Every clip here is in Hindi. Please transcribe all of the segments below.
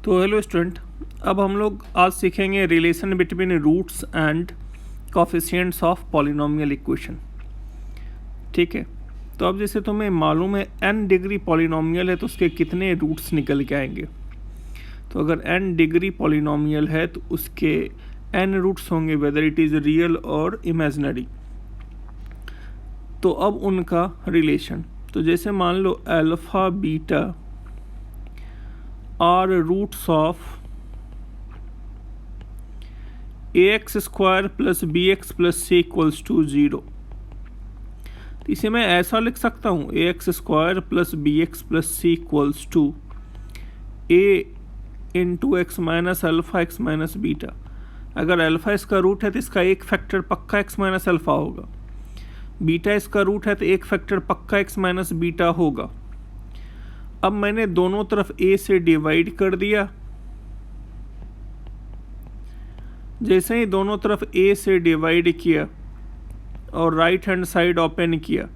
तो हेलो स्टूडेंट, अब हम लोग आज सीखेंगे relation between roots and coefficients of polynomial equation. ठीक है, तो अब जैसे तुम्हें मालूम है n डिग्री पॉलिनोमियल है तो उसके कितने रूट्स निकल के आएंगे। तो अगर n डिग्री पॉलिनोमियल है तो उसके n रूट्स होंगे, वेदर इट इज़ रियल और इमेजिनरी। तो अब उनका रिलेशन, तो जैसे मान लो alpha beta are roots of ax square plus b x plus c equals to 0। तो इसे मैं ऐसा लिख सकता हूँ ax square plus b x plus c equals to a into x minus alpha x minus beta. अगर अल्फ़ा इसका रूट है तो इसका एक फैक्टर पक्का एक्स माइनस अल्फ़ा होगा, बीटा इसका रूट है तो एक फैक्टर पक्का एक्स माइनस बीटा होगा। अब मैंने दोनों तरफ a से डिवाइड कर दिया। जैसे ही दोनों तरफ a से डिवाइड किया और राइट हैंड साइड ओपन किया,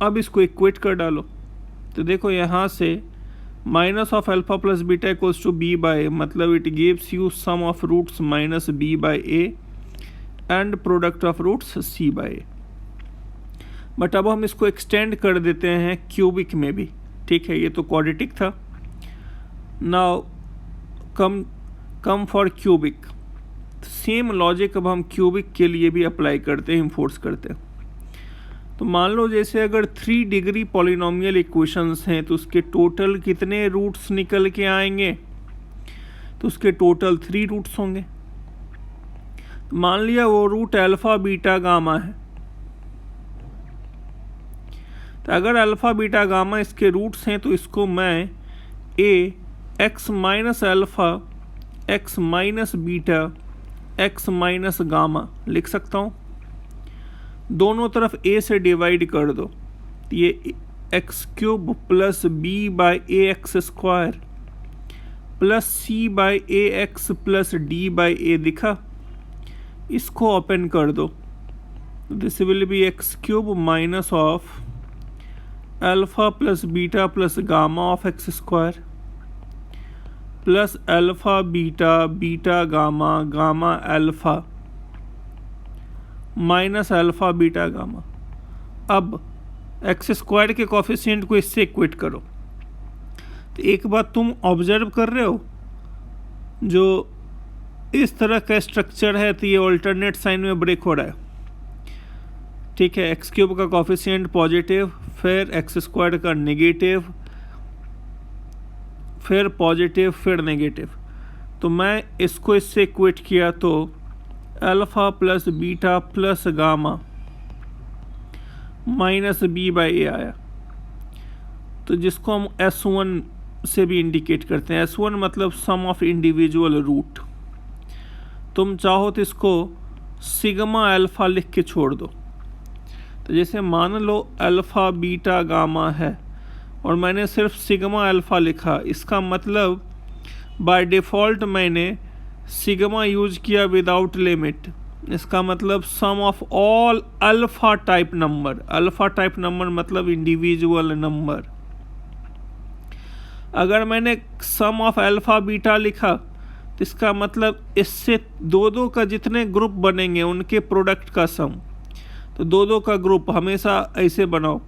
अब इसको इक्वेट कर डालो। तो देखो यहाँ से minus of alpha plus beta equals to b by a, मतलब it gives you sum of roots minus b by a and product of roots c by a. But अब हम इसको एक्सटेंड कर देते हैं क्यूबिक में भी। ठीक है, ये तो क्वाड्रेटिक था। Now come for cubic. Same logic अब हम क्यूबिक के लिए भी अप्लाई करते हैं, इन्फोर्स करते हैं। तो मान लो जैसे अगर 3 डिग्री पॉलिनोमियल इक्वेशंस हैं तो उसके टोटल कितने रूट्स निकल के आएंगे, तो उसके टोटल 3 रूट्स होंगे। मान लिया वो रूट अल्फ़ा बीटा गामा है, तो अगर अल्फ़ा बीटा गामा इसके रूट्स हैं तो इसको मैं a x minus alpha x minus beta X minus gamma लिख सकता हूँ। दोनों तरफ a से डिवाइड कर दो, तो ये x cube plus b by a x square plus c by a x plus d by a दिखा। इसको ओपन कर दो, this will be x cube minus of alpha plus beta plus gamma of x square plus alpha beta beta gamma gamma alpha minus alpha beta gamma. अब एक्स स्क्वायर के कोफिशिएंट को इससे इक्वेट करो। तो एक बात तुम ऑब्जर्व कर रहे हो, जो इस तरह का स्ट्रक्चर है तो ये ऑल्टरनेट साइन में ब्रेक हो रहा है। ठीक है, एक्स क्यूब का कोफिशिएंट पॉजिटिव, फिर एक्स स्क्वायर का नेगेटिव, फिर पॉजिटिव, फिर नेगेटिव। तो मैं इसको इससे इक्वेट किया तो alpha plus beta plus gamma minus b by a आया। तो जिसको हम S1 से भी इंडिकेट करते हैं। S1 मतलब सम ऑफ इंडिविजुअल रूट। तुम चाहो तो इसको सिग्मा अल्फ़ा लिख के छोड़ दो। तो जैसे मान लो अल्फ़ा बीटा गामा है और मैंने सिर्फ सिग्मा अल्फ़ा लिखा, इसका मतलब बाय डिफ़ॉल्ट मैंने सिग्मा यूज किया विदाउट लिमिट। इसका मतलब sum of all alpha type number. Alpha type number मतलब इंडिविजुअल नंबर। अगर मैंने सम ऑफ अल्फ़ा बीटा लिखा तो इसका मतलब इससे दो का जितने ग्रुप बनेंगे उनके प्रोडक्ट का सम। तो दो का ग्रुप हमेशा ऐसे बनाओ,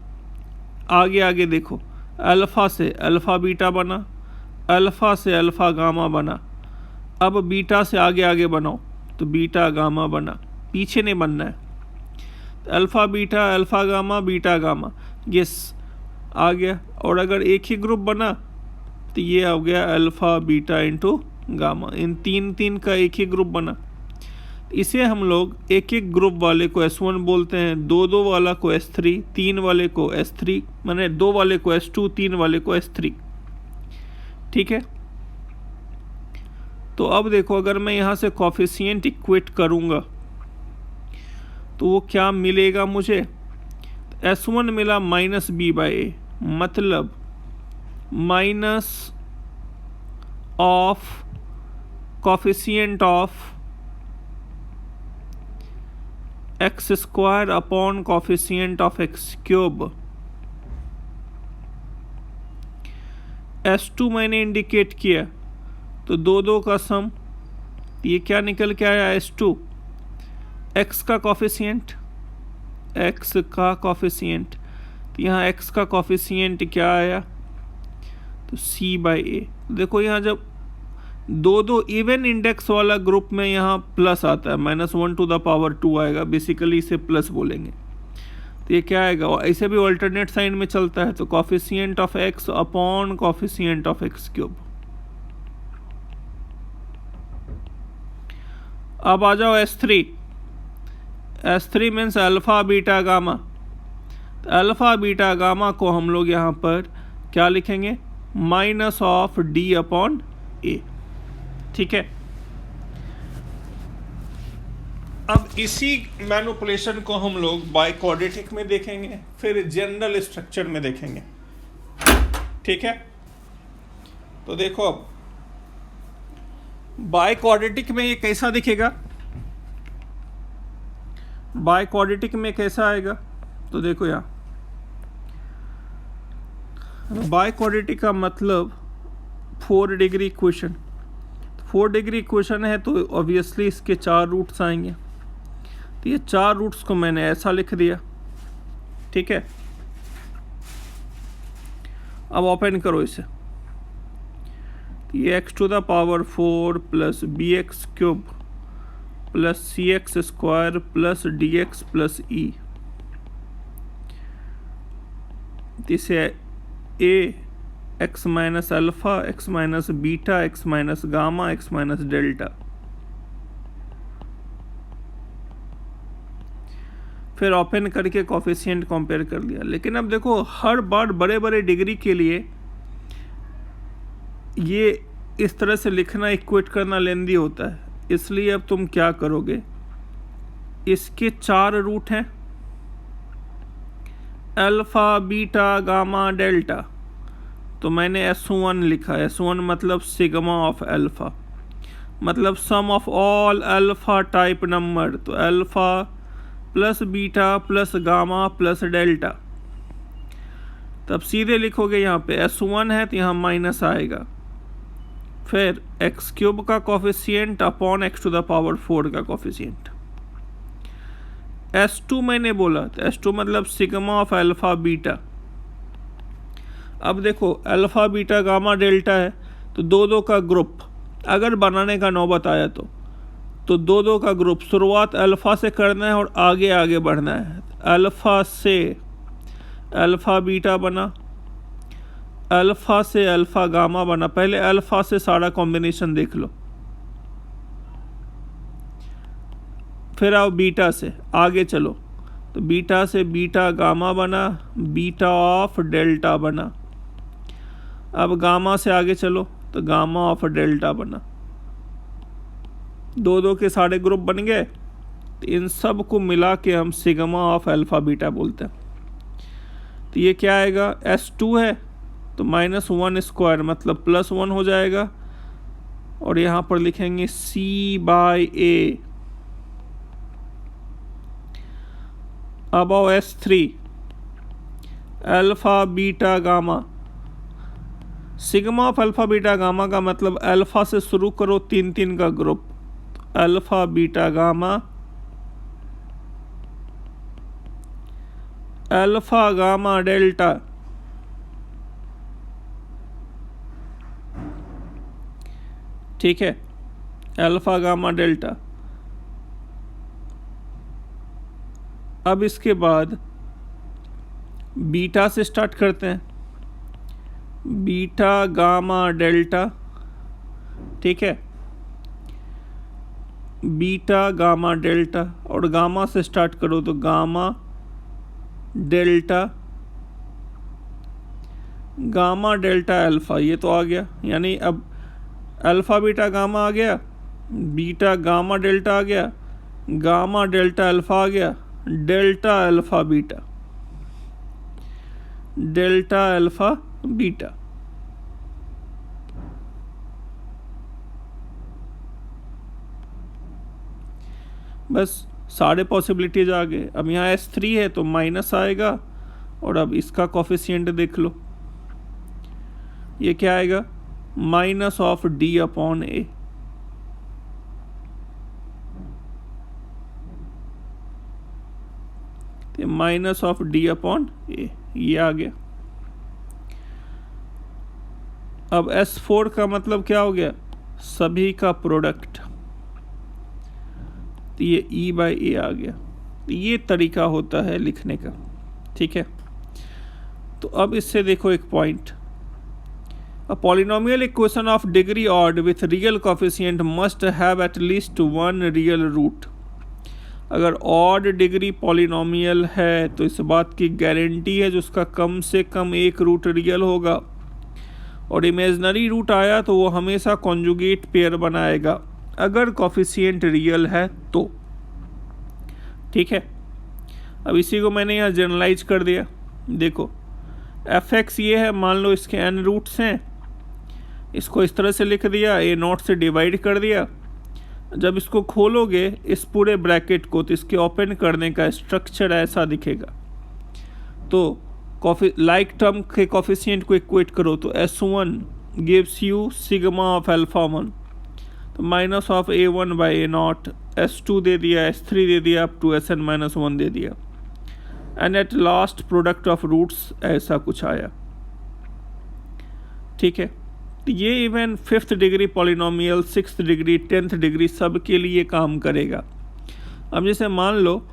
आगे आगे देखो, अल्फ़ा से अल्फ़ा बीटा बना, अल्फ़ा से अल्फ़ा गामा बना। अब बीटा से आगे आगे बनाओ तो बीटा गामा बना, पीछे नहीं बनना है। तो alpha beta alpha gamma beta gamma, ये आ गया। और अगर एक ही ग्रुप बना तो ये हो गया अल्फ़ा बीटा इंटू गामा। इन तीन का एक ही ग्रुप बना। इसे हम लोग एक एक ग्रुप वाले को S1 बोलते हैं, दो वाला को S3, 3 वाले को S3, माने 2 वाले को S2, 3 वाले को S3। ठीक है, तो अब देखो अगर मैं यहाँ से कोफिशिएंट इक्वेट करूँगा तो वो क्या मिलेगा मुझे। S1 मिला माइनस बी बाई ए, मतलब minus of coefficient of x square upon coefficient of X cube S2 मैंने इंडिकेट किया, तो दो का सम, ये क्या निकल के आया, S2 x का कॉफिशिएंट, x का कॉफिशिएंट, तो यहाँ x का कॉफिशिएंट क्या आया, तो C/A। देखो यहाँ जब दो इवन इंडेक्स वाला ग्रुप में यहाँ प्लस आता है, -1⁻², आएगा, बेसिकली इसे प्लस बोलेंगे। तो ये क्या आएगा, ऐसे भी अल्टरनेट साइन में चलता है, तो coefficient of x upon coefficient of x³। अब आ जाओ S3। S3 means alpha beta gamma. तो अल्फ़ा बीटा गामा को हम लोग यहाँ पर क्या लिखेंगे, -D/A। ठीक है, अब इसी मैनिपुलेशन को हम लोग बाइक्वाड्रेटिक में देखेंगे, फिर जनरल स्ट्रक्चर में देखेंगे। ठीक है, तो देखो अब बाइक्वाड्रेटिक में ये कैसा दिखेगा, बाइक्वाड्रेटिक में कैसा आएगा, तो देखो यहाँ बाइक्वाड्रेटिक का मतलब 4 डिग्री इक्वेशन। 4 डिग्री इक्वेशन है तो ऑब्वियसली इसके 4 रूट्स आएंगे, तो ये 4 रूट्स को मैंने ऐसा लिख दिया। ठीक है, अब ओपन करो इसे, ये x⁴ plus bx³ plus cx² plus dx plus e, इसे a x minus alpha, x minus beta, x minus gamma, x minus delta. फिर ओपन करके कॉफिशिएंट कंपेयर कर लिया। लेकिन अब देखो हर बार बड़े बड़े डिग्री के लिए ये इस तरह से लिखना, इक्वेट करना लेंदी होता है, इसलिए अब तुम क्या करोगे, इसके 4 रूट हैं, अल्फ़ा बीटा गामा डेल्टा, तो मैंने S1 लिखा। S1 मतलब सिग्मा ऑफ अल्फ़ा, मतलब sum of all alpha type number, तो alpha plus beta plus gamma plus delta. तब सीधे लिखोगे यहाँ पे S1 है तो यहाँ माइनस आएगा, फिर x³ का कॉफिशिएंट अपॉन x⁴ का कॉफिशिएंट। S2 मैंने बोला, तो S2 मतलब सिग्मा ऑफ अल्फ़ा बीटा। अब देखो अल्फ़ा बीटा गामा डेल्टा है, तो दो का ग्रुप अगर बनाने का नौबत आया तो दो का ग्रुप शुरुआत अल्फ़ा से करना है और आगे आगे बढ़ना है। अल्फ़ा से अल्फ़ा बीटा बना, अल्फ़ा से अल्फ़ा गामा बना। पहले अल्फ़ा से सारा कॉम्बिनेशन देख लो, फिर आओ बीटा से आगे चलो, तो बीटा से बीटा गामा बना, बीटा ऑफ डेल्टा बना। अब गामा से आगे चलो तो गामा ऑफ डेल्टा बना। दो के सारे ग्रुप बन गए, तो इन सब को मिला के हम सिग्मा ऑफ अल्फ़ा बीटा बोलते हैं। तो ये क्या आएगा, S2 है तो -1² मतलब +1 हो जाएगा, और यहाँ पर लिखेंगे C/A। अब आओ S3 alpha beta gamma. Sigma of alpha beta gamma का मतलब अल्फ़ा से शुरू करो 3 का group, alpha beta gamma, alpha gamma delta. ठीक है, अल्फ़ा गामा डेल्टा। अब इसके बाद बीटा से स्टार्ट करते हैं, बीटा गामा डेल्टा। ठीक है, बीटा गामा डेल्टा, और गामा से स्टार्ट करो तो gamma delta, gamma delta alpha, ये तो आ गया। यानी अब अल्फ़ा बीटा गामा आ गया, बीटा गामा डेल्टा आ गया, गामा डेल्टा अल्फ़ा आ गया, delta alpha beta, delta alpha beta. बस सारे पॉसिबिलिटीज आ गए। अब यहाँ S3 है तो माइनस आएगा, और अब इसका कॉफिशिएंट देख लो, ये क्या आएगा, माइनस ऑफ डी अपॉन ए। तो माइनस ऑफ डी अपॉन ए ये आ गया। अब S4 का मतलब क्या हो गया, सभी का प्रोडक्ट। तो ये E बाई ए आ गया। ये तरीका होता है लिखने का, ठीक है। तो अब इससे देखो एक point, a polynomial equation of degree odd with real coefficient must have at least one real root. अगर ऑड डिग्री पॉलिनोमियल है तो इस बात की गारंटी है जो उसका कम से कम एक रूट रियल होगा, और इमेजनरी रूट आया तो वो हमेशा कॉन्जुगेट पेयर बनाएगा अगर कोफिशिएंट रियल है तो, ठीक है। अब इसी को मैंने यहाँ जनरलाइज कर दिया। देखो f(x) ये है, मान लो इसके n रूट्स हैं, इसको इस तरह से लिख दिया, a0 से डिवाइड कर दिया। जब इसको खोलोगे इस पूरे ब्रैकेट को तो इसके ओपन करने का स्ट्रक्चर ऐसा दिखेगा। तो लाइक टर्म के कोफिशिएंट को इक्वेट करो तो S1 gives you sigma of α1, तो minus of a1 by a0, S2 दे दिया, S3 दे दिया, अप टू Sn-1 दे दिया, and at last product of roots ऐसा कुछ आया, ठीक है। तो ये even 5th degree polynomial, 6th degree, 10th degree सब के लिए काम करेगा। अब जैसे मान लो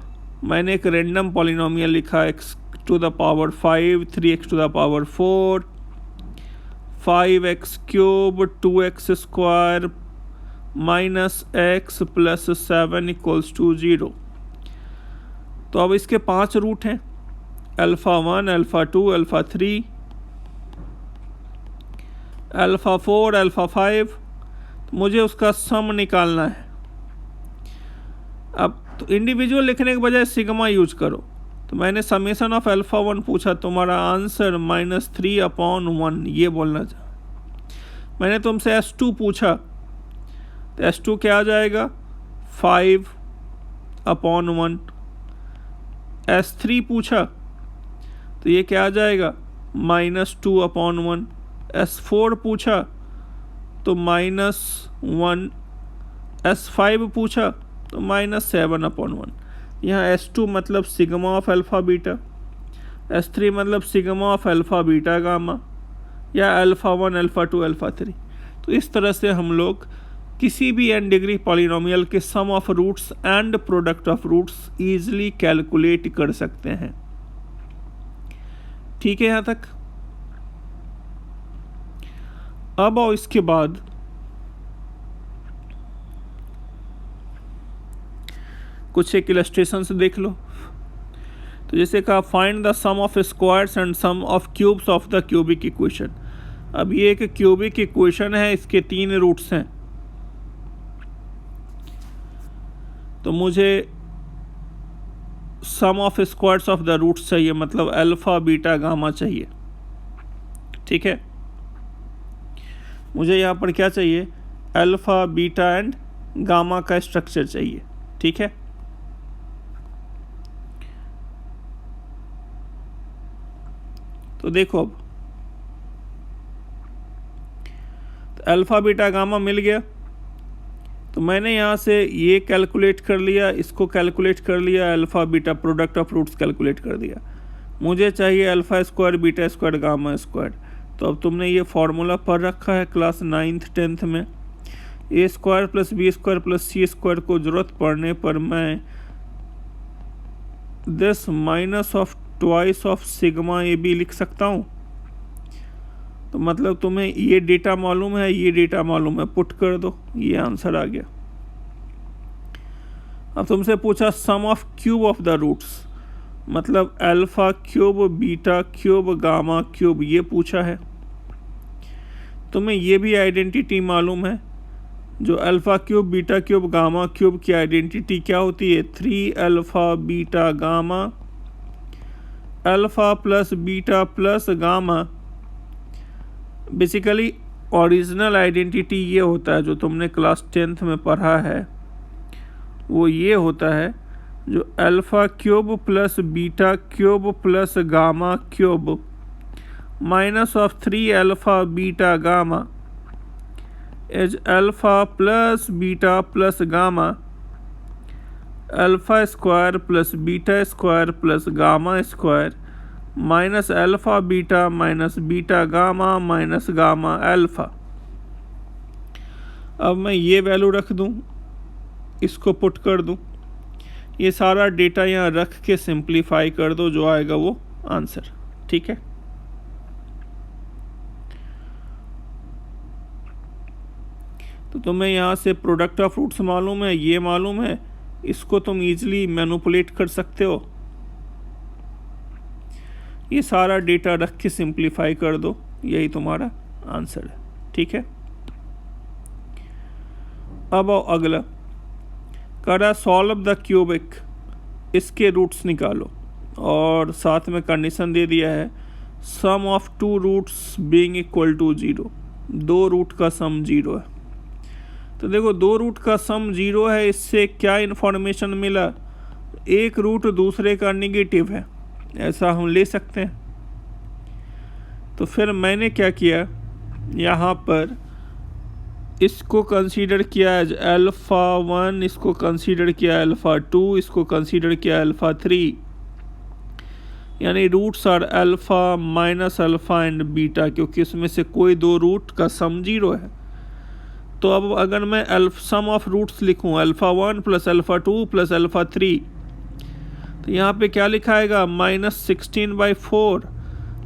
मैंने एक रैंडम पॉलिनोमियल लिखा x to the power 5, 3x to the power 4, 5x cube, 2x square minus x plus 7 equals to 0। तो अब इसके 5 रूट हैं, α1, α2, α3, α4, α5। तो मुझे उसका सम निकालना है। अब तो इंडिविजुअल लिखने के बजाय सिग्मा यूज करो। तो मैंने समेशन ऑफ α1 पूछा, तुम्हारा आंसर -3/1 ये बोलना चाह। मैंने तुमसे S2 पूछा, तो S2 क्या आ जाएगा, 5/1। S3 पूछा तो ये क्या आ जाएगा, -2/1। S4 पूछा तो -1। S5 पूछा तो -7/1। यहाँ S2 मतलब sigma of alpha beta, S3 मतलब sigma of alpha beta gamma, या α1, α2, α3। तो इस तरह से हम लोग किसी भी n डिग्री पॉलिनोमियल के sum of roots and product of roots easily calculate कर सकते हैं, ठीक है यहाँ तक। अब और इसके बाद कुछ एक इलस्ट्रेशंस देख लो। तो जैसे कहा find the sum of squares and sum of cubes of the cubic equation. अब ये एक क्यूबिक इक्वेशन है, इसके 3 रूट्स हैं, तो मुझे sum of squares of the roots चाहिए, मतलब अल्फा बीटा गामा चाहिए, ठीक है। मुझे यहाँ पर क्या चाहिए, अल्फा बीटा एंड गामा का स्ट्रक्चर चाहिए, ठीक है। तो देखो अब तो अल्फा बीटा गामा मिल गया, तो मैंने यहाँ से ये कैलकुलेट कर लिया, इसको कैलकुलेट कर लिया, alpha beta product of roots calculate कर दिया। मुझे चाहिए alpha square beta square gamma square. तो अब तुमने ये फार्मूला पढ़ रखा है क्लास 9th 10th में, a square plus B square plus C square को ज़रूरत पड़ने पर मैं this minus of twice of sigma A B लिख सकता हूँ। तो मतलब तुम्हें ये डेटा मालूम है, ये डेटा मालूम है, पुट कर दो, ये आंसर आ गया। अब तुमसे पूछा sum of cube of the roots, मतलब alpha cube beta cube gamma cube, ये पूछा है। तुम्हें ये भी आइडेंटिटी मालूम है, जो alpha cube beta cube gamma cube की आइडेंटिटी क्या होती है, 3 alpha beta gamma, alpha plus beta plus gamma. Basically original identity ये होता है जो तुमने क्लास 10th में पढ़ा है, वो ये होता है जो alpha cube plus beta cube plus gamma cube minus of 3 alpha beta gamma is alpha plus beta plus gamma alpha square plus beta square plus gamma square minus alpha beta minus beta gamma minus gamma alpha। अब मैं ये वैल्यू रख दूँ, इसको पुट कर दूँ, ये सारा डेटा यहाँ रख के सिंप्लीफाई कर दो, जो आएगा वो आंसर। ठीक है, तो तुम्हें यहाँ से प्रोडक्ट ऑफ रूट्स मालूम है, ये मालूम है, इसको तुम इजीली मैनिपुलेट कर सकते हो। ये सारा डेटा रख के सिंप्लीफाई कर दो, यही तुम्हारा आंसर है। ठीक है, अब आओ अगला, करा सॉल्व द क्यूबिक, इसके रूट्स निकालो, और साथ में कंडीशन दे दिया है sum of 2 roots being equal to 0, 2 root का सम 0 है। तो देखो 2 रूट का सम 0 है, इससे क्या इन्फॉर्मेशन मिला, एक रूट दूसरे का निगेटिव है, ऐसा हम ले सकते हैं। तो फिर मैंने क्या किया, यहाँ पर इसको कंसीडर किया एज अल्फ़ा 1, इसको कंसीडर किया अल्फ़ा 2, इसको कंसीडर किया अल्फ़ा 3, यानी roots are alpha minus alpha and beta, क्योंकि इसमें से कोई 2 रूट का सम 0 है। तो अब अगर मैं सम ऑफ रूट्स लिखूं alpha 1 plus alpha 2 plus alpha 3, तो यहाँ पे क्या लिखा आएगा -16/4,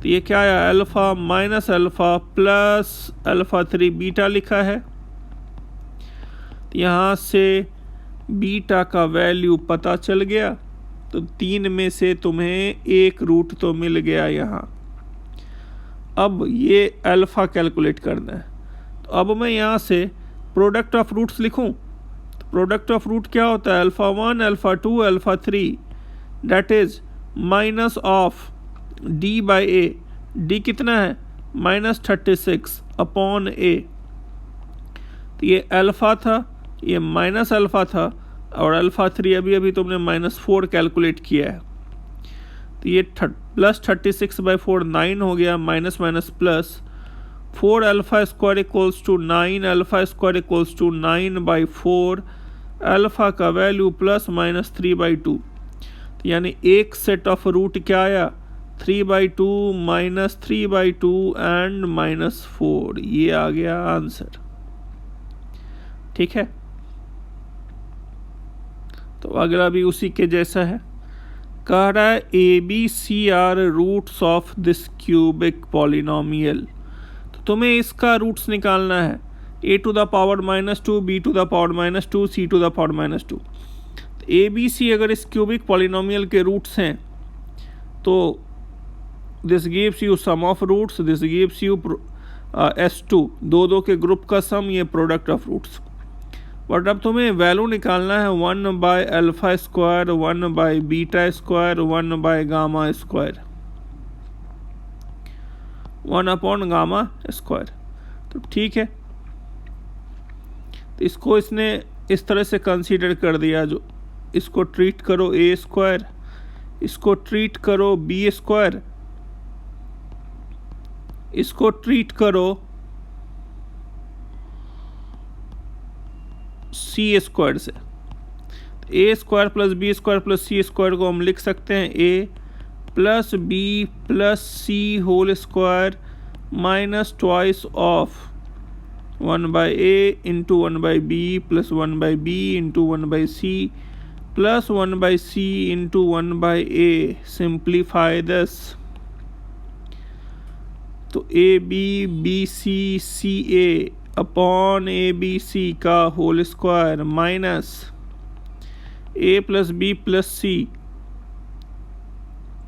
तो ये क्या आया alpha minus alpha plus alpha 3 beta लिखा है। तो यहाँ से बीटा का वैल्यू पता चल गया, तो 3 में से तुम्हें एक रूट तो मिल गया यहाँ। अब ये अल्फ़ा कैलकुलेट करना है, तो अब मैं यहाँ से प्रोडक्ट ऑफ रूट्स लिखूं, तो प्रोडक्ट ऑफ रूट क्या होता है alpha 1 alpha 2 alpha 3, that is minus of D by A, D कितना है -36 अपॉन ए। तो ये अल्फ़ा था, ये माइनस अल्फ़ा था, और अल्फ़ा 3 अभी अभी तुमने -4 कैलकुलेट किया है। तो ये +36/4 9 हो गया, minus minus plus 4 alpha square equals to 9, alpha square equals to 9/4, alpha का वैल्यू +-3/2, यानी एक सेट ऑफ रूट क्या आया 3/2 -3/2 एंड -4, ये आ गया आंसर। ठीक है, तो अगला भी उसी के जैसा है, कह रहा है ABC are roots of this cubic polynomial. तो तुम्हें इसका रूट्स निकालना है a to the power -2, b to the power -2, c to the power -2। तो ABC अगर इस क्यूबिक पॉलिनोमियल के रूट्स हैं, तो this gives you sum of roots, this gives you S2, 2 के ग्रुप का सम, ये प्रोडक्ट ऑफ रूट्स। बट अब तुम्हें वैल्यू निकालना है 1/अल्फ़ा स्क्वायर, 1/बीटा स्क्वायर, 1/गामा स्क्वायर, 1/गामा स्क्वायर। तो ठीक है, तो इसको इसने इस तरह से कंसीडर कर दिया, जो इसको ट्रीट करो a स्क्वायर, इसको ट्रीट करो b स्क्वायर, इसको ट्रीट करो c स्क्वायर से। a square plus b square plus c square को हम लिख सकते हैं a plus b plus c whole square minus twice of 1/a into 1/b plus 1/b into 1/c plus 1/c into 1/a। Simplify this, तो ABBCCA अपॉन ABC का whole square minus A plus B plus C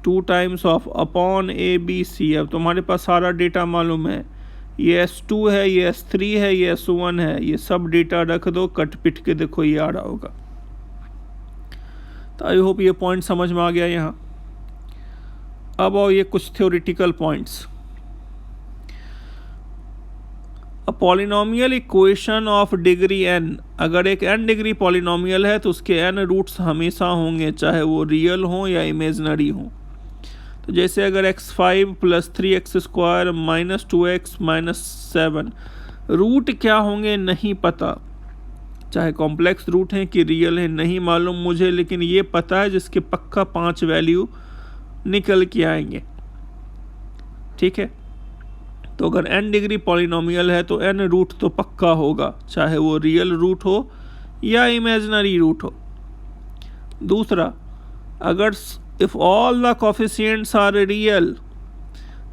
2 times of upon ABC। अब तुम्हारे पास सारा डेटा मालूम है, ये S2 है, ये S3 है, ये S1 है, ये सब डेटा रख दो, कट पिट के देखो ये आ रहा होगा। तो आई होप ये पॉइंट समझ में आ गया यहाँ। अब आओ ये कुछ theoretical points. A polynomial equation of degree n, अगर एक n डिग्री पॉलिनोमियल है तो उसके n रूट्स हमेशा होंगे, चाहे वो रियल हो या इमेजनरी हो। तो जैसे अगर x5 plus 3x² minus 2x minus 7, root क्या होंगे नहीं पता, चाहे कॉम्प्लेक्स रूट हैं कि रियल हैं नहीं मालूम मुझे, लेकिन ये पता है जिसके पक्का 5 वैल्यू निकल के आएंगे। ठीक है, तो अगर n डिग्री पॉलिनोमियल है तो n रूट तो पक्का होगा, चाहे वो रियल रूट हो या इमेजिनरी रूट हो। दूसरा, अगर if all the coefficients are real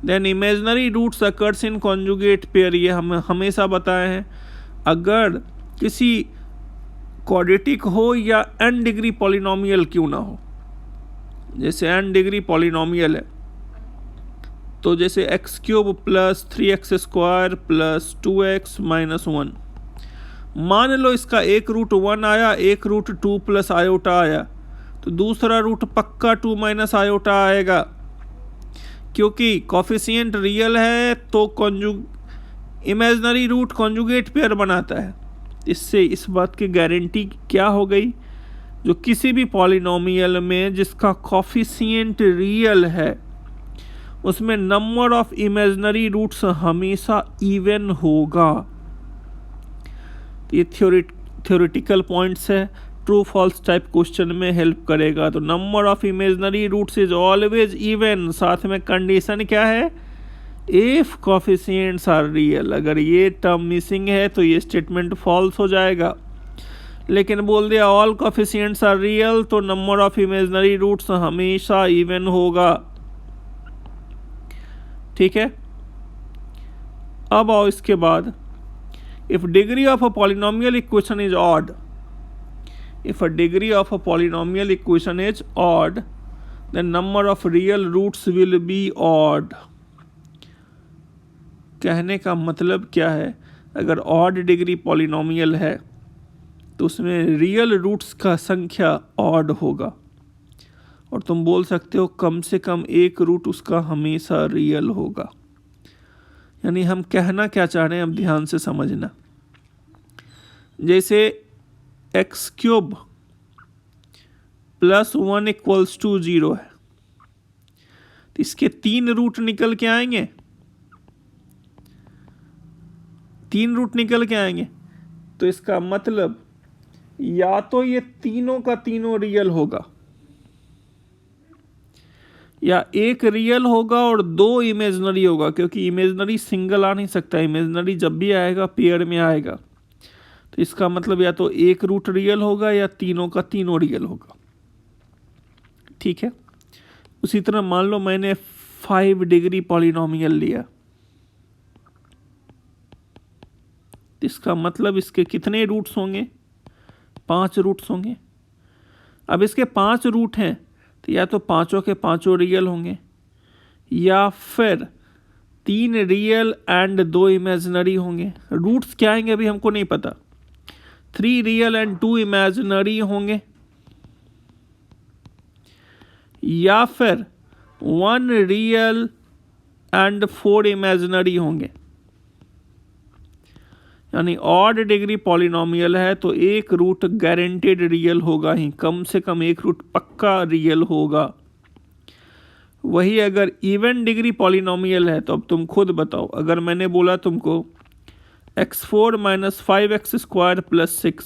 then imaginary roots occurs in conjugate pair, ये हम हमेशा बताए हैं। अगर किसी क्वाड्रेटिक हो या n डिग्री पॉलिनोमियल क्यों ना हो, जैसे n डिग्री पॉलिनोमियल है तो जैसे x³ plus 3x² plus 2x minus 1, मान लो इसका एक रूट 1 आया, एक रूट 2 प्लस आयोटा आया, तो दूसरा रूट पक्का 2 माइनस आयोटा आएगा, क्योंकि कॉफिशिएंट रियल है तो इमेजिनरी रूट कॉन्जुगेट पेयर बनाता है। इससे इस बात की गारंटी क्या हो गई, जो किसी भी पॉलिनोमियल में जिसका कॉफिशिएंट रियल है उसमें नंबर ऑफ इमेजिनरी रूट्स हमेशा इवन होगा। ये थ्योरेटिकल पॉइंट्स है, ट्रू फॉल्स टाइप क्वेश्चन में हेल्प करेगा। तो number of imaginary roots is always even, साथ में कंडीशन क्या है, इफ कोफिशिएंट्स आर रियल। अगर ये टर्म मिसिंग है तो ये स्टेटमेंट फॉल्स हो जाएगा, लेकिन बोल दिया ऑल कोफिशिएंट्स आर रियल तो नंबर ऑफ इमेजिनरी रूट्स हमेशा इवन होगा। ठीक है, अब आओ इसके बाद, if degree of a polynomial equation is odd, if a degree of a polynomial equation is odd then number of real roots will be odd। कहने का मतलब क्या है, अगर ऑड डिग्री पॉलिनोमियल है तो उसमें रियल रूट्स का संख्या ऑड होगा, और तुम बोल सकते हो कम से कम एक रूट उसका हमेशा रियल होगा। यानी हम कहना क्या चाह रहे हैं अब ध्यान से समझना। जैसे x³ प्लस 1 इक्वल्स टू 0 है, तो इसके 3 रूट निकल के आएंगे, 3 रूट निकल के आएंगे, तो इसका मतलब या तो ये तीनों का तीनों रियल होगा, या एक रियल होगा और 2 इमेजिनरी होगा, क्योंकि इमेजिनरी सिंगल आ नहीं सकता, इमेजिनरी जब भी आएगा पेयर में आएगा। तो इसका मतलब या तो एक रूट रियल होगा या तीनों का तीनों रियल होगा। ठीक है, उसी तरह मान लो मैंने 5 डिग्री पॉलिनोमियल लिया, इसका मतलब इसके कितने रूट्स होंगे, 5 रूट्स होंगे। अब इसके 5 रूट हैं तो या तो पांचों के पांचों रियल होंगे, या फिर 3 रियल एंड 2 इमेजिनरी होंगे। रूट्स क्या आएंगे अभी हमको नहीं पता, 3 रियल एंड 2 इमेजिनरी होंगे, या फिर 1 रियल एंड 4 इमेजिनरी होंगे। यानी ऑड डिग्री पॉलिनोमियल है तो एक रूट गारंटेड रियल होगा ही, कम से कम एक रूट पक्का रियल होगा। वही अगर इवन डिग्री पॉलिनोमियल है तो अब तुम खुद बताओ, अगर मैंने बोला तुमको x4 माइनस 5x² प्लस 6,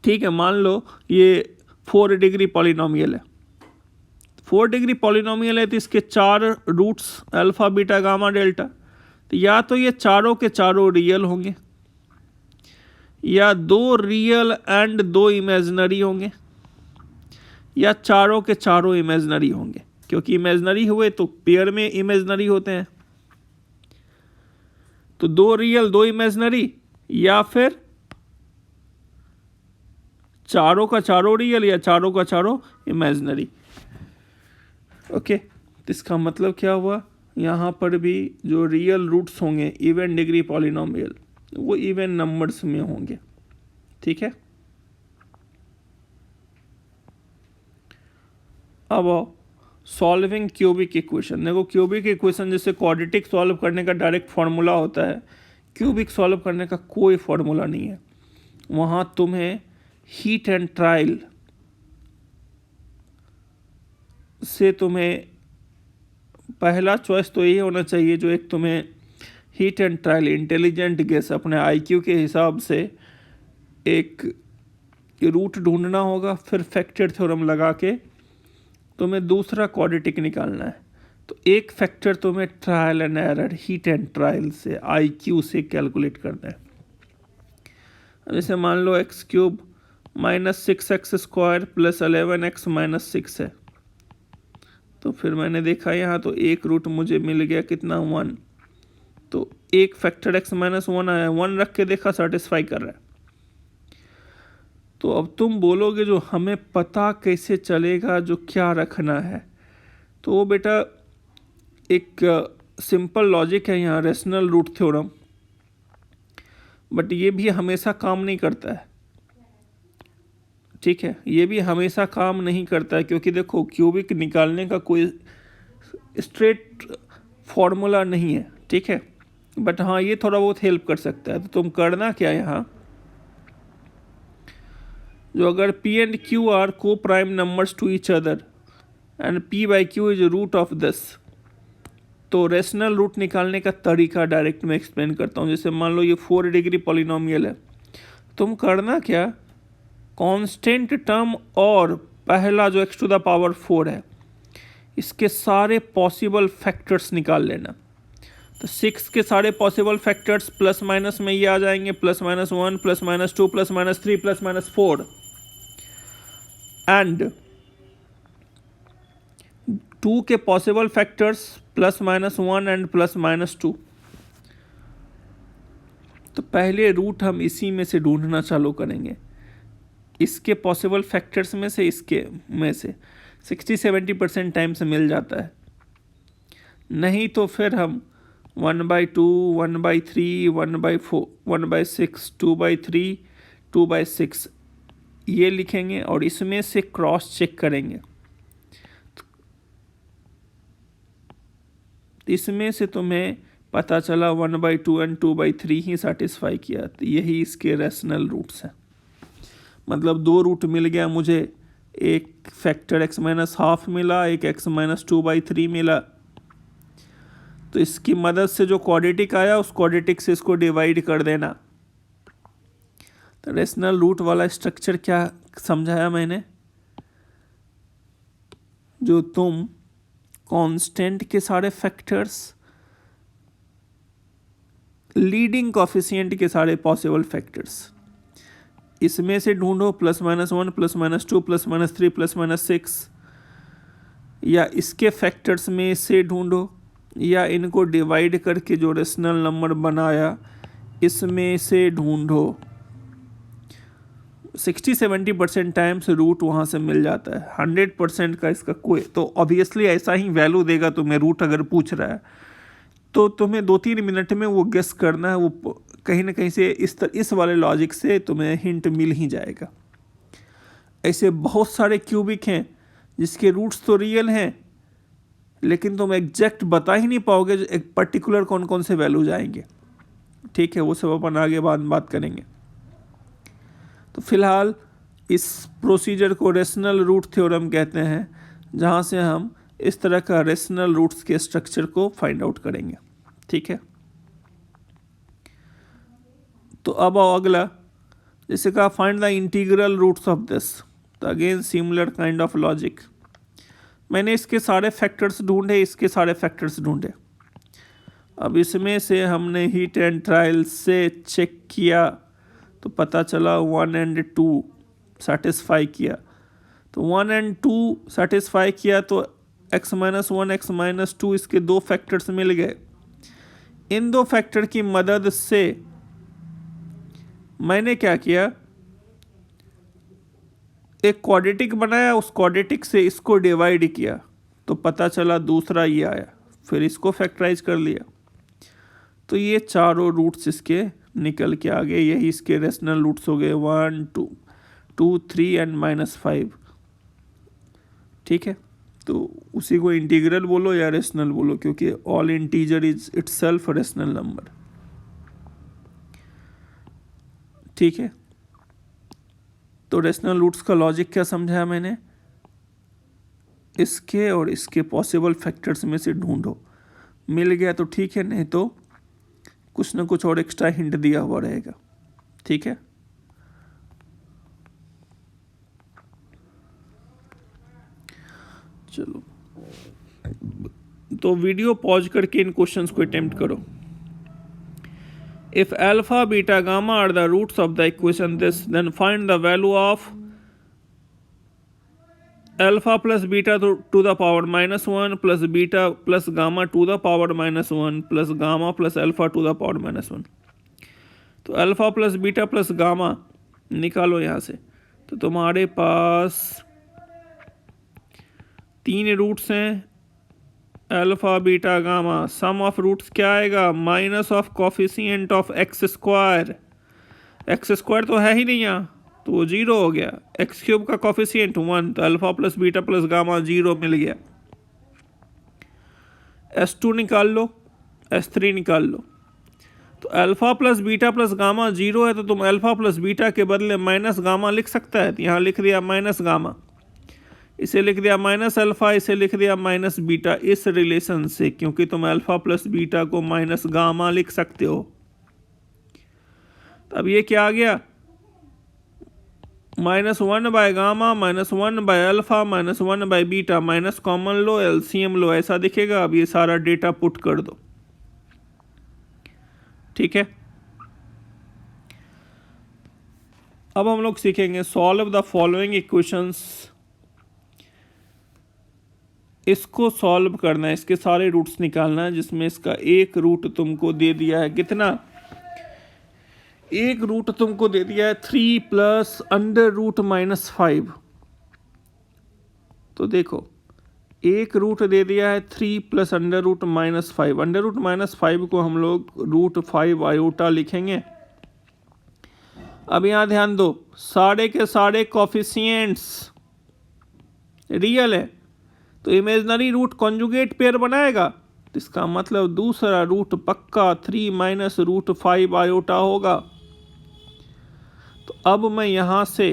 ठीक है, मान लो ये 4 डिग्री पॉलिनोमियल है, 4 डिग्री पॉलिनोमियल है तो इसके 4 roots alpha beta gamma delta, तो या तो ये चारों के चारों रियल होंगे, या 2 रियल एंड 2 इमेजिनरी होंगे, या चारों के चारों इमेजिनरी होंगे, क्योंकि इमेजिनरी हुए तो पेयर में इमेजिनरी होते हैं। तो 2 रियल 2 इमेजिनरी, या फिर चारों का चारों रियल या चारों का चारों इमेजिनरी। ओके, तो इसका मतलब क्या हुआ, यहाँ पर भी जो रियल रूट्स होंगे इवन डिग्री पॉलिनोमियल वो इवन नंबर्स में होंगे। ठीक है, अब सॉल्विंग क्यूबिक इक्वेशन। देखो क्यूबिक इक्वेशन जैसे क्वाड्रेटिक सॉल्व करने का डायरेक्ट फार्मूला होता है, क्यूबिक सॉल्व करने का कोई फार्मूला नहीं है। वहाँ तुम्हें हीट एंड ट्रायल से तुम्हें पहला चॉइस तो ये होना चाहिए जो एक तुम्हें hit and trial intelligent guess अपने आईक्यू के हिसाब से एक रूट ढूंढना होगा, फिर फैक्टर थ्योरम लगा के तुम्हें दूसरा क्वाड्रेटिक निकालना है। तो एक फैक्टर तुम्हें trial and error heat and trial से आईक्यू से कैलकुलेट करना है। जैसे मान लो एक्स क्यूब -6x² + 11x - 6 है, तो फिर मैंने देखा यहाँ तो एक रूट मुझे मिल गया कितना 1, तो एक फैक्टर x - 1 आया, 1 रख के देखा सेटिस्फाई कर रहा है। तो अब तुम बोलोगे जो हमें पता कैसे चलेगा जो क्या रखना है, तो वो बेटा एक सिंपल लॉजिक है यहाँ, रेशनल रूट थ्योरम, बट ये भी हमेशा काम नहीं करता है। ठीक है, ये भी हमेशा काम नहीं करता है, क्योंकि देखो क्यूबिक निकालने का कोई स्ट्रेट फॉर्मूला नहीं है। ठीक है, बट हाँ ये थोड़ा बहुत हेल्प कर सकता है। तो तुम करना क्या यहाँ, जो अगर P एंड Q आर को prime numbers to each other and P/Q is root of this, तो रेशनल रूट निकालने का तरीका डायरेक्ट मैं एक्सप्लेन करता हूँ। जैसे मान लो ये 4 डिग्री पॉलिनोमियल है, तुम करना क्या, कांस्टेंट टर्म और पहला जो x⁴ है इसके सारे पॉसिबल फैक्टर्स निकाल लेना। तो 6 के सारे पॉसिबल फैक्टर्स प्लस माइनस में ये आ जाएंगे, +-1 +-2 +-3 +-4, एंड 2 के पॉसिबल फैक्टर्स +-1 एंड +-2। तो पहले रूट हम इसी में से ढूंढना चालू करेंगे, इसके पॉसिबल फैक्टर्स में से, इसके में से 60-70% टाइम से मिल जाता है। नहीं तो फिर हम 1/2, 1/3, 1/4, 1/6, 2/3, 2/6 ये लिखेंगे और इसमें से क्रॉस चेक करेंगे। इसमें से तुम्हें पता चला 1/2 एंड 2/3 ही सेटिस्फाई किया, तो यही इसके रेशनल रूट्स हैं। मतलब 2 रूट मिल गया मुझे, एक फैक्टर x - ½ मिला, एक x - 2/3 मिला। तो इसकी मदद से जो क्वाड्रेटिक आया उस क्वाड्रेटिक से इसको डिवाइड कर देना। तो रेशनल रूट वाला स्ट्रक्चर क्या समझाया मैंने, जो तुम कांस्टेंट के सारे फैक्टर्स, लीडिंग कोफिशिएंट के सारे पॉसिबल फैक्टर्स इसमें से ढूंढो, +-1 +-2 +-3 +-6, या इसके फैक्टर्स में से ढूंढो, या इनको डिवाइड करके जो रेशनल नंबर बनाया इसमें से ढूंढो। 60-70% टाइम्स रूट वहाँ से मिल जाता है। 100% का इसका कोई, तो ऑब्वियसली ऐसा ही वैल्यू देगा तुम्हें। रूट अगर पूछ रहा है तो तुम्हें 2-3 मिनट में वो गेस करना है, वो कहीं ना कहीं से इस वाले लॉजिक से तुम्हें हिंट मिल ही जाएगा। ऐसे बहुत सारे क्यूबिक हैं जिसके रूट्स तो रियल हैं, लेकिन तुम एग्जैक्ट बता ही नहीं पाओगे एक पर्टिकुलर कौन कौन से वैल्यूज आएंगे। ठीक है, वो सब अपन आगे बाद बात करेंगे। तो फिलहाल इस प्रोसीजर को रेशनल रूट थ्योरम कहते हैं, जहाँ से हम इस तरह का रेशनल रूट्स के स्ट्रक्चर को फाइंड आउट करेंगे। ठीक है, तो अब आओ अगला, जैसे कहा find the integral roots of this. तो again similar kind of logic, मैंने इसके सारे फैक्टर्स ढूंढे, इसके सारे फैक्टर्स ढूंढे। अब इसमें से हमने हीट एंड ट्रायल से चेक किया तो पता चला 1 एंड 2 सेटिस्फाई किया। तो 1 एंड 2 सेटिस्फाई किया तो x - 1 x - 2 इसके 2 फैक्टर्स मिल गए। इन 2 फैक्टर की मदद से मैंने क्या किया, एक क्वाड्रेटिक बनाया, उस क्वाड्रेटिक से इसको डिवाइड किया तो पता चला दूसरा ये आया, फिर इसको फैक्टराइज कर लिया। तो ये चारों रूट्स इसके निकल के आ गए, यही इसके रेशनल रूट्स हो गए, 1 2 2 3 एंड -5। ठीक है, तो उसी को इंटीग्रल बोलो या रेशनल बोलो, क्योंकि all integer is itself rational number. ठीक है, तो रेशनल रूट्स का लॉजिक क्या समझाया मैंने, इसके और इसके पॉसिबल फैक्टर्स में से ढूंढो, मिल गया तो ठीक है, नहीं तो कुछ ना कुछ और एक्स्ट्रा हिंट दिया हुआ रहेगा। ठीक है, चलो तो वीडियो पॉज करके इन क्वेश्चंस को अटेम्प्ट करो। If alpha beta gamma are the roots of the equation this, then find the value of alpha plus beta to the power -1 plus beta plus gamma to the power -1 plus gamma plus alpha to the power -1। तो alpha plus beta plus gamma निकालो यहाँ से, तो तुम्हारे पास 3 रूट्स हैं, alpha beta gamma. Sum of roots क्या आएगा? Minus of coefficient of x square. X square तो है ही नहीं यहाँ, तो वो 0 हो गया। एक्स क्यूब का कॉफिशिएंट 1, तो alpha plus beta plus gamma 0 मिल गया। S2 निकाल लो, S3 निकाल लो। तो alpha plus beta plus gamma 0 है, तो तुम अल्फा प्लस बीटा के बदले माइनस गामा लिख सकता है, तो यहाँ लिख दिया माइनस गामा, इसे लिख दिया माइनस अल्फा, इसे लिख दिया माइनस बीटा, इस रिलेशन से, क्योंकि तुम अल्फा प्लस बीटा को माइनस गामा लिख सकते हो। तब ये क्या आ गया? -1 by gamma -1 by alpha -1 by beta, minus common लो, एलसीएम लो, ऐसा दिखेगा। अब ये सारा डेटा पुट कर दो। ठीक है, अब हम लोग सीखेंगे सॉल्व द फॉलोइंग इक्वेशंस। इसको सॉल्व करना है, इसके सारे रूट्स निकालना है, जिसमें इसका एक रूट तुमको दे दिया है कितना? एक रूट तुमको दे दिया है 3 प्लस अंडर रूट -5। तो देखो, एक रूट दे दिया है 3 plus under root -5। Under root -5 को हम लोग √5 आयोटा लिखेंगे। अब यहाँ ध्यान दो, सारे के सारे कॉफिशिएंट्स रियल है, तो इमेजनरी रूट कॉन्जुगेट पेयर बनाएगा, तो इसका मतलब दूसरा रूट पक्का 3 माइनस √5 आयोटा होगा। तो अब मैं यहाँ से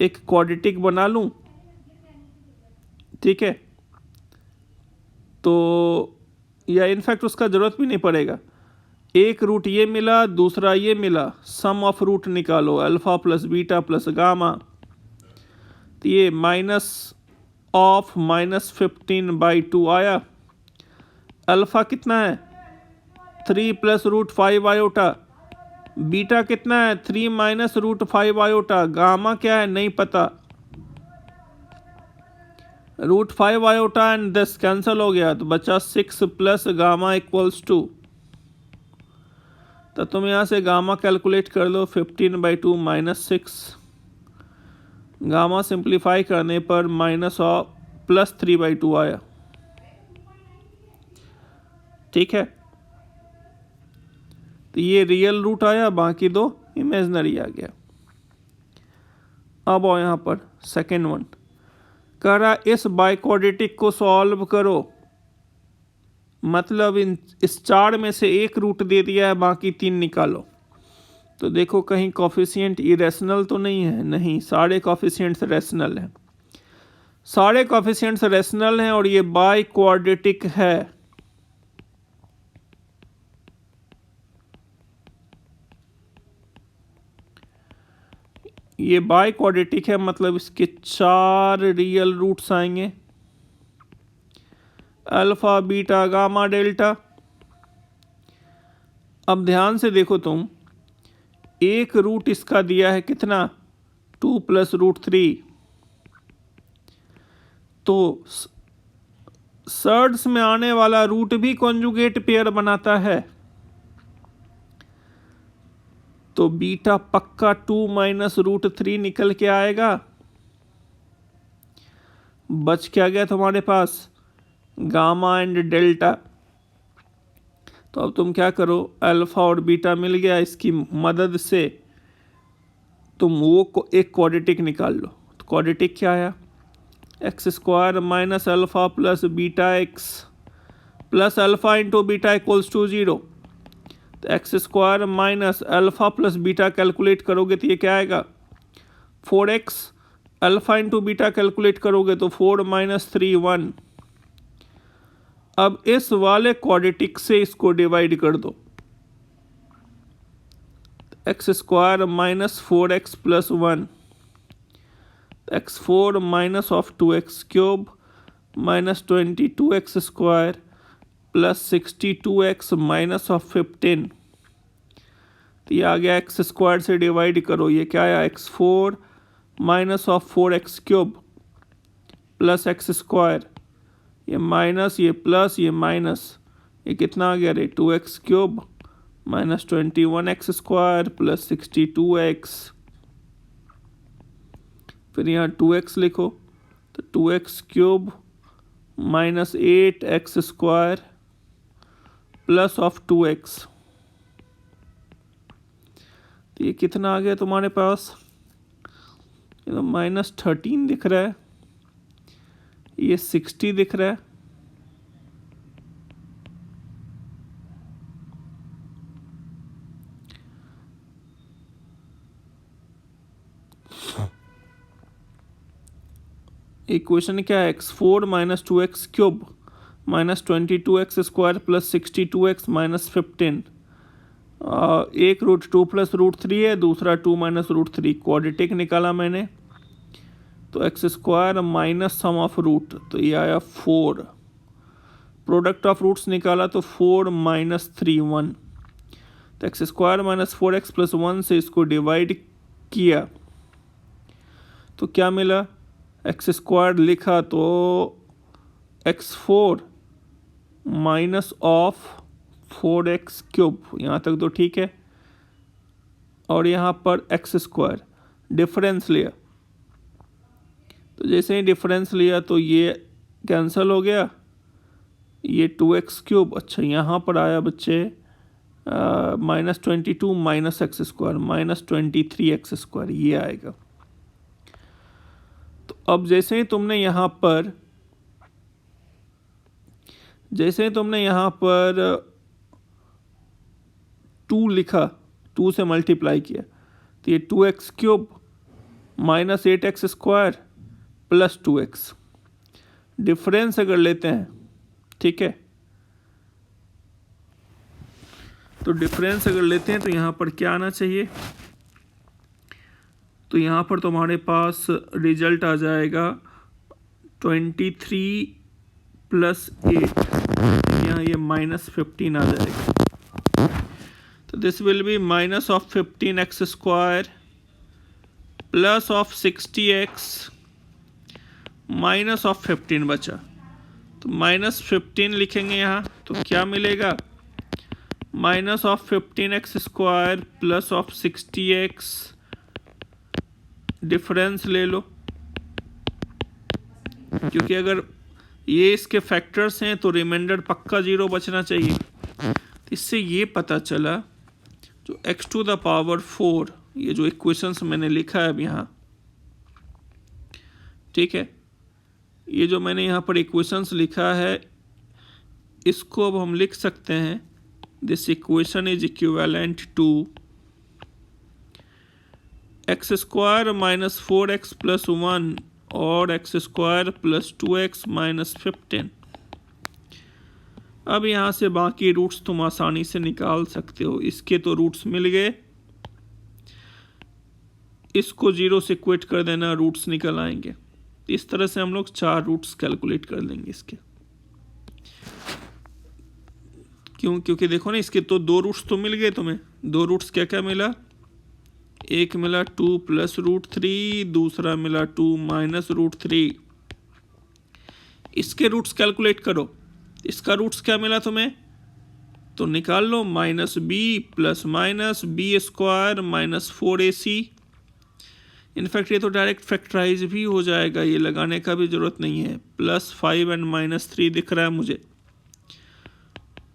एक क्वाड्रेटिक बना लूँ। ठीक है, तो या इनफैक्ट उसका ज़रूरत भी नहीं पड़ेगा। एक रूट ये मिला, दूसरा ये मिला, सम ऑफ रूट निकालो, alpha plus beta plus gamma. तो ये माइनस ऑफ -15/2 आया। अल्फा कितना है? 3 प्लस √5 आयोटा। बीटा कितना है? 3 माइनस √5 आयोटा। गामा क्या है? नहीं पता। √5 आयोटा एंड 10 कैंसिल हो गया, तो बचा 6 प्लस गामा इक्वल्स 2। तो तुम यहाँ से गामा कैलकुलेट कर लो, 15/2 -6। गामा सिंप्लीफाई करने पर +3/2 आया। ठीक है, तो ये रियल रूट आया, बाकी 2 इमेजनरी आ गया। अब आओ यहाँ पर सेकेंड वन, कह रहा इस बाइक्वाड्रेटिक को सॉल्व करो। मतलब इस 4 में से एक रूट दे दिया है, बाकी 3 निकालो। तो देखो कहीं कॉफिशिएंट इरेशनल तो नहीं है? नहीं, सारे कॉफिशिएंट्स रैशनल हैं। सारे कॉफिशिएंट्स रैशनल हैं और ये बाइक्वाड्रेटिक है। ये बाइक्वाड्रेटिक है, मतलब इसके 4 रियल रूट्स आएंगे, अल्फा बीटा गामा डेल्टा। अब ध्यान से देखो तुम, एक रूट इसका दिया है कितना? 2 प्लस √3। तो सर्ड्स में आने वाला रूट भी कॉन्जुगेट पेयर बनाता है, तो बीटा पक्का 2 माइनस √3 निकल के आएगा। बच क्या गया तुम्हारे पास? Gamma and delta. तो अब तुम क्या करो, अल्फा और बीटा मिल गया, इसकी मदद से तुम वो एक क्वाड्रेटिक निकाल लो। तो क्वाड्रेटिक क्या आया? x² minus alpha plus beta x plus alpha into beta equals to 0। तो x² minus alpha plus beta calculate करोगे तो ये क्या आएगा? 4x alpha into beta calculate करोगे तो 4 - 3 1। अब इस वाले क्वाड्रेटिक से इसको डिवाइड कर दो, x square minus 4x plus 1, x4 minus of 2x cube minus 22x square plus 62x minus of 15। तो ये आ गया एक्स स्क्वायर से डिवाइड करो, ये क्या आया x4 minus of 4x cube plus x square, ये माइनस ये प्लस ये माइनस, ये कितना आ गया रे 2x cube minus 21x square plus 62x, फिर यहाँ 2x लिखो तो 2x cube minus 8x square plus of 2x। तो ये कितना आ गया तुम्हारे पास, ये तो माइनस 13 दिख रहा है, ये 60 दिख रहा है, इक्वेशन क्या है x4 minus 2x cube minus 22x square plus 62x minus 15। एक रूट 2 प्लस रूट 3 है, दूसरा 2 माइनस रूट 3, क्वाड्रेटिक निकाला मैंने तो X square minus sum of root, तो ये आया 4, प्रोडक्ट ऑफ रूट्स निकाला तो 4 माइनस 3 1, तो X square minus 4x plus 1 से इसको डिवाइड किया तो क्या मिला, एक्स स्क्वायर लिखा तो x4 minus of 4x cube, यहाँ तक तो ठीक है, और यहाँ पर एक्स स्क्वायर डिफरेंस लिया, तो जैसे ही डिफरेंस लिया तो ये कैंसिल हो गया, ये 2x क्यूब, अच्छा यहाँ पर आया बच्चे minus 22 minus x square minus 23x square, ये आएगा। तो अब जैसे ही तुमने यहाँ पर 2 लिखा, 2 से मल्टीप्लाई किया तो ये 2x cube minus 8x square plus 2x, difference अगर लेते हैं, ठीक है, तो डिफरेंस अगर लेते हैं तो यहाँ पर क्या आना चाहिए, तो यहाँ पर तुम्हारे पास रिजल्ट आ जाएगा 23 प्लस 8, यहाँ ये माइनस 15 आ जाएगा, तो this will B minus of 15x square plus of 60x minus of 15 बचा, तो माइनस 15 लिखेंगे यहाँ तो क्या मिलेगा, minus of 15x square plus of 60x, difference ले लो, क्योंकि अगर ये इसके फैक्टर्स हैं तो रिमाइंडर पक्का 0 बचना चाहिए। इससे ये पता चला जो x टू द पावर 4, ये जो इक्वेशंस मैंने लिखा है अब यहाँ, ठीक है, ये जो मैंने यहाँ पर इक्वेशंस लिखा है इसको अब हम लिख सकते हैं, this equation is equivalent to X square minus 4x plus 1 और x square plus 2x minus 15। अब यहाँ से बाकी रूट्स तुम आसानी से निकाल सकते हो, इसके तो रूट्स मिल गए, इसको 0 से क्विट कर देना, रूट्स निकल आएंगे। इस तरह से हम लोग 4 रूट्स कैलकुलेट कर लेंगे इसके, क्योंकि देखो ना, इसके तो 2 रूट्स तो मिल गए तुम्हें, 2 रूट्स क्या क्या मिला, एक मिला 2 प्लस रूट 3, दूसरा मिला 2 माइनस रूट 3, इसके रूट्स कैलकुलेट करो, इसका रूट्स क्या मिला तुम्हें, तो निकाल लो minus b plus minus b square minus 4ac, in fact ये तो डायरेक्ट फैक्टराइज भी हो जाएगा, ये लगाने का भी ज़रूरत नहीं है, प्लस 5 एंड माइनस 3 दिख रहा है मुझे,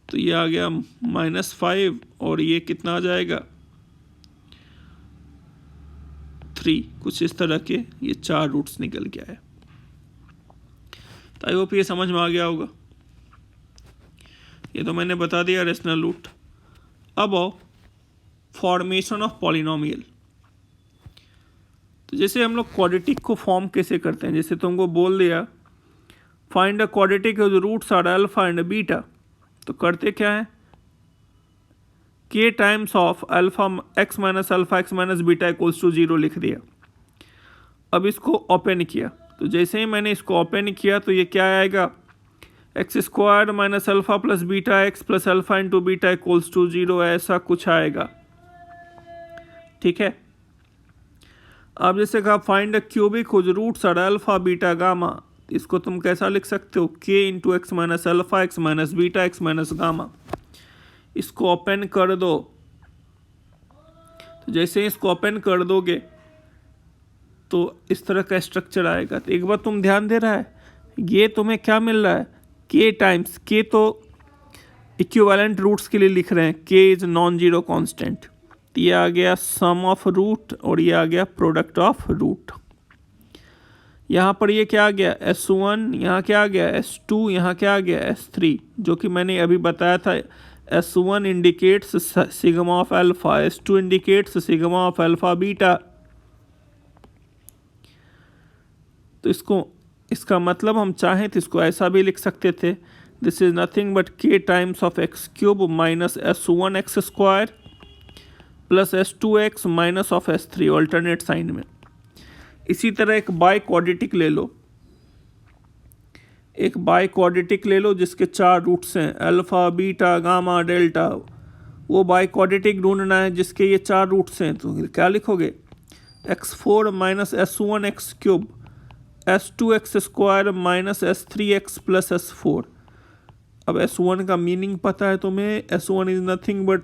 तो ये आ गया माइनस 5 और ये कितना आ जाएगा 3, कुछ इस तरह के ये 4 रूट्स निकल के आए। तो आई होप ये समझ में आ गया होगा, ये तो मैंने बता दिया रेशनल रूट। अब आओ फॉर्मेशन ऑफ पॉलिनोमियल। तो जैसे हम लोग क्वाड्रेटिक को फॉर्म कैसे करते हैं, जैसे तुमको बोल दिया find a quadratic whose roots are alpha and beta, तो करते क्या है, k times of alpha x minus alpha x minus beta equals to 0 लिख दिया। अब इसको ओपन किया, तो जैसे ही मैंने इसको ओपन किया तो ये क्या आएगा, X square minus alpha plus beta X plus alpha into beta equals to 0, ऐसा कुछ आएगा। ठीक है। अब जैसे कहा find a cubic whose roots are alpha beta gamma, इसको तुम कैसा लिख सकते हो, k into x minus alpha X minus beta X minus gamma. इसको ओपन कर दो, तो जैसे ही इसको ओपन कर दोगे तो इस तरह का स्ट्रक्चर आएगा। तो एक बार तुम ध्यान दे रहा है, ये तुम्हें क्या मिल रहा है, k टाइम्स, k तो इक्विवेलेंट रूट्स के लिए लिख रहे हैं, k is non zero constant, तो ये आ गया सम ऑफ रूट और ये आ गया प्रोडक्ट ऑफ रूट। यहाँ पर ये क्या आ गया, S1, यहाँ क्या आ गया S2, यहाँ क्या आ गया S3, जो कि मैंने अभी बताया था S1 indicates sigma of alpha, S2 indicates sigma of alpha beta. तो इसका मतलब हम चाहें तो इसको ऐसा भी लिख सकते थे, this is nothing but k times of X cube minus S1 X square plus S2x minus of S3, alternate sign में। इसी तरह एक बाई क्वाड्रेटिक ले लो, एक बाई क्वाड्रेटिक ले लो जिसके 4 रूट्स हैं, अल्फा बीटा गामा डेल्टा। वो बाई क्वाड्रेटिक ढूंढना है जिसके ये 4 रूट्स हैं, तो क्या लिखोगे, x4 minus S1 X cube S2x square minus S3x plus S4। अब S1 का मीनिंग पता है तुम्हें, S1 is nothing but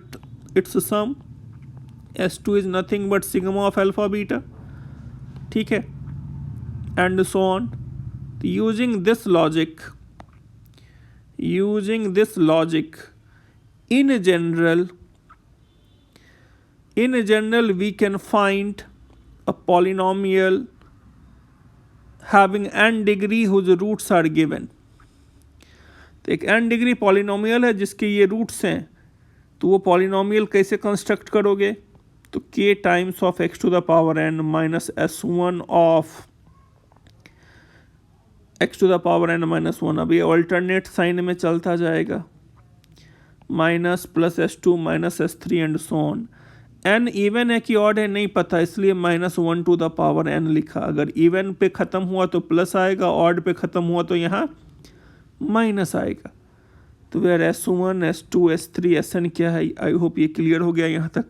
it's sum, S2 is nothing but sigma of alpha beta. ठीक है, and so on. Using this logic in general we can find a polynomial having n degree whose roots are given। तो एक n डिग्री पॉलिनोमियल है जिसके ये रूट्स हैं, तो वो पॉलिनोमियल कैसे कंस्ट्रक्ट करोगे, तो k times of x to the power n minus S1 of x to the power n minus 1। अब ये ऑल्टरनेट साइन में चलता जाएगा, minus plus S2 minus S3 and so on. n even है कि ऑड है नहीं पता, इसलिए minus 1 to the power n लिखा। अगर इवन पे ख़त्म हुआ तो प्लस आएगा, ऑड पे ख़त्म हुआ तो यहाँ माइनस आएगा। तो where S1 S2 S3 Sn क्या है, आई होप ये क्लियर हो गया यहाँ तक।